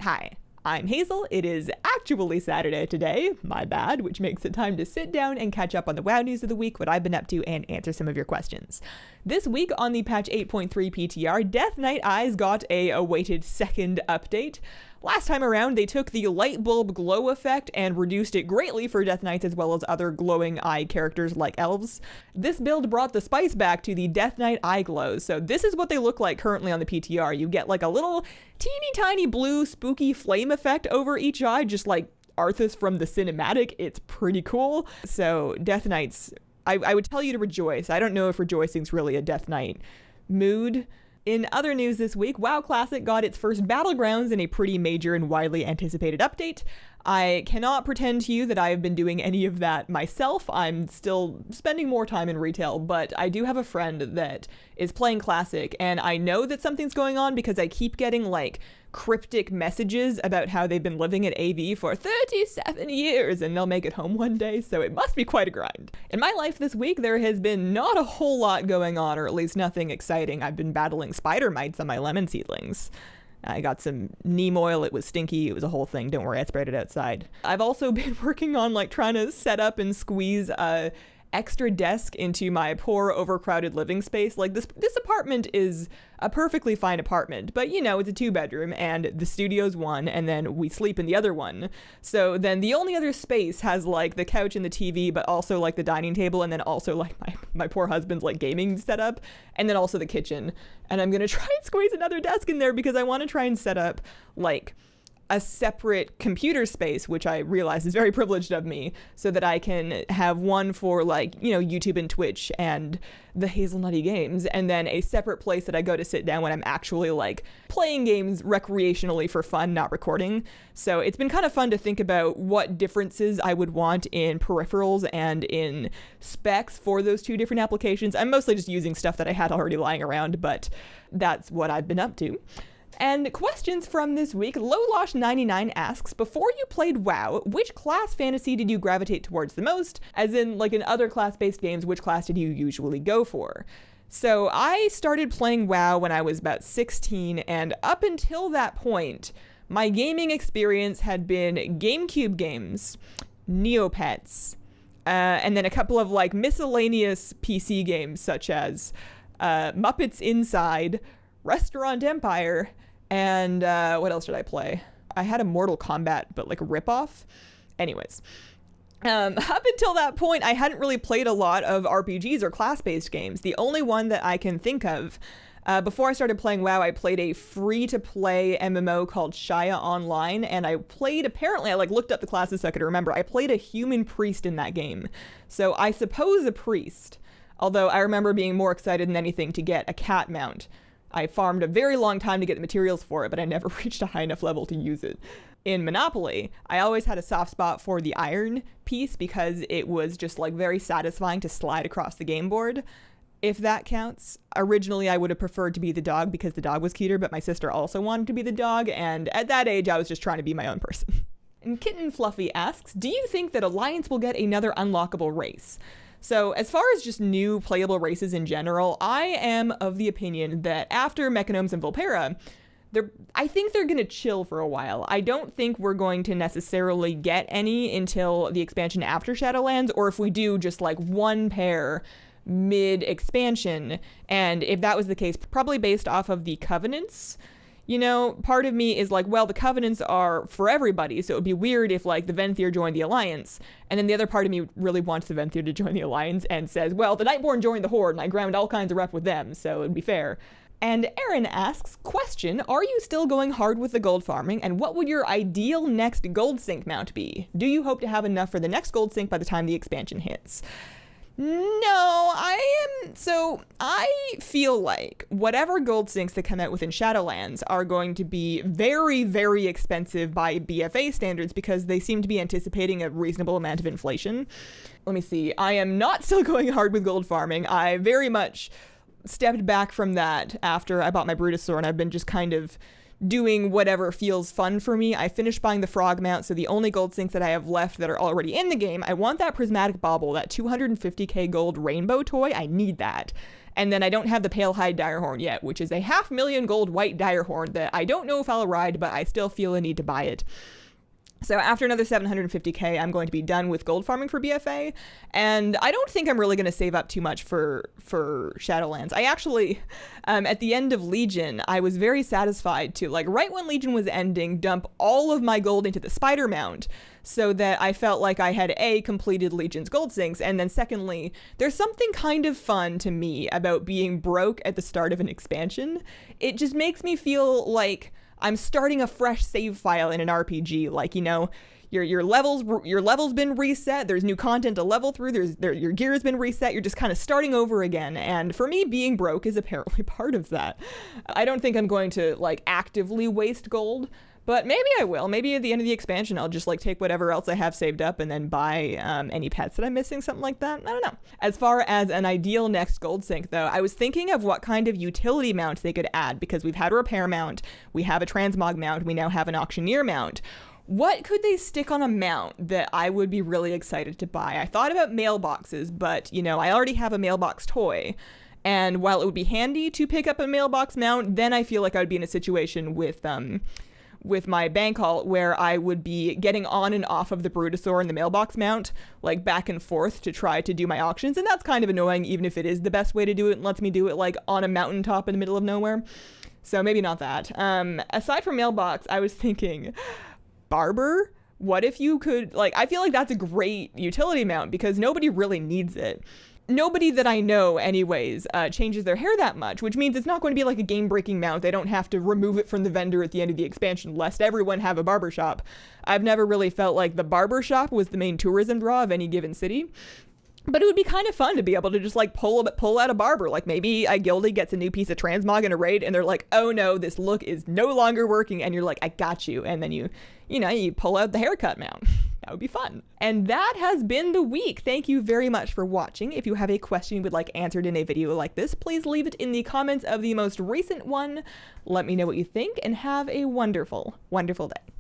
Hi, I'm Hazel. It is actually Saturday today, my bad, which makes it time to sit down and catch up on the WoW news of the week, what I've been up to, and answer some of your questions. This week on the patch 8.3 PTR, Death Knight Eyes got a awaited second update. Last time around, they took the light bulb glow effect and reduced it greatly for Death Knights as well as other glowing eye characters like elves. This build brought the spice back to the Death Knight eye glows, so this is what they look like currently on the PTR. You get like a little teeny tiny blue spooky flame effect over each eye, just like Arthas from the cinematic. It's pretty cool. So Death Knights, I would tell you to rejoice. I don't know if rejoicing's really a Death Knight mood. In other news this week, WoW Classic got its first Battlegrounds in a pretty major and widely anticipated update. I cannot pretend to you that I have been doing any of that myself. I'm still spending more time in retail, but I do have a friend that is playing Classic, and I know that something's going on because I keep getting like cryptic messages about how they've been living at AV for 37 years and they'll make it home one day, so it must be quite a grind. In my life this week, there has been not a whole lot going on, or at least nothing exciting. I've been battling spider mites on my lemon seedlings. I got some neem oil. It was stinky. It was a whole thing. Don't worry, I sprayed it outside. I've also been working on like trying to set up and squeeze a extra desk into my poor overcrowded living space. Like this apartment is a perfectly fine apartment, but you know, it's a 2-bedroom and the studio's one and then we sleep in the other one. So then the only other space has like the couch and the TV, but also like the dining table, and then also like my poor husband's like gaming setup, and then also the kitchen. And I'm gonna try and squeeze another desk in there because I want to try and set up like a separate computer space, which I realize is very privileged of me, so that I can have one for like, you know, YouTube and Twitch and the Hazelnutty games, and then a separate place that I go to sit down when I'm actually like playing games recreationally for fun, not recording. So it's been kind of fun to think about what differences I would want in peripherals and in specs for those two different applications. I'm mostly just using stuff that I had already lying around, but that's what I've been up to. And questions from this week. Lowlosh99 asks, before you played WoW, which class fantasy did you gravitate towards the most? As in, like in other class-based games, which class did you usually go for? So I started playing WoW when I was about 16, and up until that point, my gaming experience had been GameCube games, Neopets, and then a couple of like miscellaneous PC games such as Muppets Inside, Restaurant Empire, and what else did I play? I had a Mortal Kombat, but like a ripoff. Anyways, up until that point, I hadn't really played a lot of RPGs or class-based games. The only one that I can think of, before I started playing WoW, I played a free-to-play MMO called Shia Online, and I played, apparently, I like looked up the classes so I could remember, I played a human priest in that game. So I suppose a priest, although I remember being more excited than anything to get a cat mount. I farmed a very long time to get the materials for it, but I never reached a high enough level to use it. In Monopoly, I always had a soft spot for the iron piece because it was just like very satisfying to slide across the game board, if that counts. Originally, I would have preferred to be the dog because the dog was cuter, but my sister also wanted to be the dog, and at that age, I was just trying to be my own person. And Kitten Fluffy asks, do you think that Alliance will get another unlockable race? So as far as just new playable races in general, I am of the opinion that after Mechanomes and Vulpera, I think they're going to chill for a while. I don't think we're going to necessarily get any until the expansion after Shadowlands, or if we do, just like one pair mid-expansion. And if that was the case, probably based off of the Covenants. You know, part of me is like, well, the Covenants are for everybody, so it would be weird if, like, the Venthyr joined the Alliance. And then the other part of me really wants the Venthyr to join the Alliance and says, well, the Nightborn joined the Horde, and I ground all kinds of rep with them, so it would be fair. And Aaron asks, question, are you still going hard with the gold farming, and what would your ideal next gold sink mount be? Do you hope to have enough for the next gold sink by the time the expansion hits? No, I feel like whatever gold sinks that come out within Shadowlands are going to be very, very expensive by BFA standards because they seem to be anticipating a reasonable amount of inflation. Let me see. I am not still going hard with gold farming. I very much stepped back from that after I bought my Brutusaur, and I've been just kind of doing whatever feels fun for me. I finished buying the frog mount, so the only gold sinks that I have left that are already in the game, I want that prismatic bauble, that 250k gold rainbow toy. I need that. And then I don't have the pale hide dire horn yet, which is a 500,000 gold white dire horn that I don't know if I'll ride, but I still feel a need to buy it. So after another 750k, I'm going to be done with gold farming for BFA, and I don't think I'm really going to save up too much for Shadowlands. I actually, at the end of Legion, I was very satisfied to, like, right when Legion was ending, dump all of my gold into the spider mount, so that I felt like I had A, completed Legion's gold sinks, and then secondly, there's something kind of fun to me about being broke at the start of an expansion. It just makes me feel like I'm starting a fresh save file in an RPG. Like, you know, your level's been reset, there's new content to level through, your gear's been reset, you're just kind of starting over again. And for me, being broke is apparently part of that. I don't think I'm going to, like, actively waste gold, but maybe I will. Maybe at the end of the expansion, I'll just, like, take whatever else I have saved up and then buy any pets that I'm missing, something like that. I don't know. As far as an ideal next gold sink, though, I was thinking of what kind of utility mount they could add, because we've had a repair mount, we have a transmog mount, we now have an auctioneer mount. What could they stick on a mount that I would be really excited to buy? I thought about mailboxes, but, you know, I already have a mailbox toy. And while it would be handy to pick up a mailbox mount, then I feel like I would be in a situation with my bank haul where I would be getting on and off of the Brutosaur and the mailbox mount, like, back and forth to try to do my auctions. And that's kind of annoying, even if it is the best way to do it and lets me do it, like, on a mountaintop in the middle of nowhere. So maybe not that. Aside from mailbox, I was thinking barber. What if you could, like, I feel like that's a great utility mount because nobody really needs it. Nobody that I know, anyways, changes their hair that much, which means it's not going to be like a game-breaking mount. They don't have to remove it from the vendor at the end of the expansion, lest everyone have a barbershop. I've never really felt like the barbershop was the main tourism draw of any given city. But it would be kind of fun to be able to just, like, pull out a barber. Like, maybe a guildie gets a new piece of transmog in a raid, and they're like, oh no, this look is no longer working, and you're like, I got you. And then you pull out the haircut mount. That would be fun. And that has been the week. Thank you very much for watching. If you have a question you would like answered in a video like this, please leave it in the comments of the most recent one. Let me know what you think, and have a wonderful, wonderful day.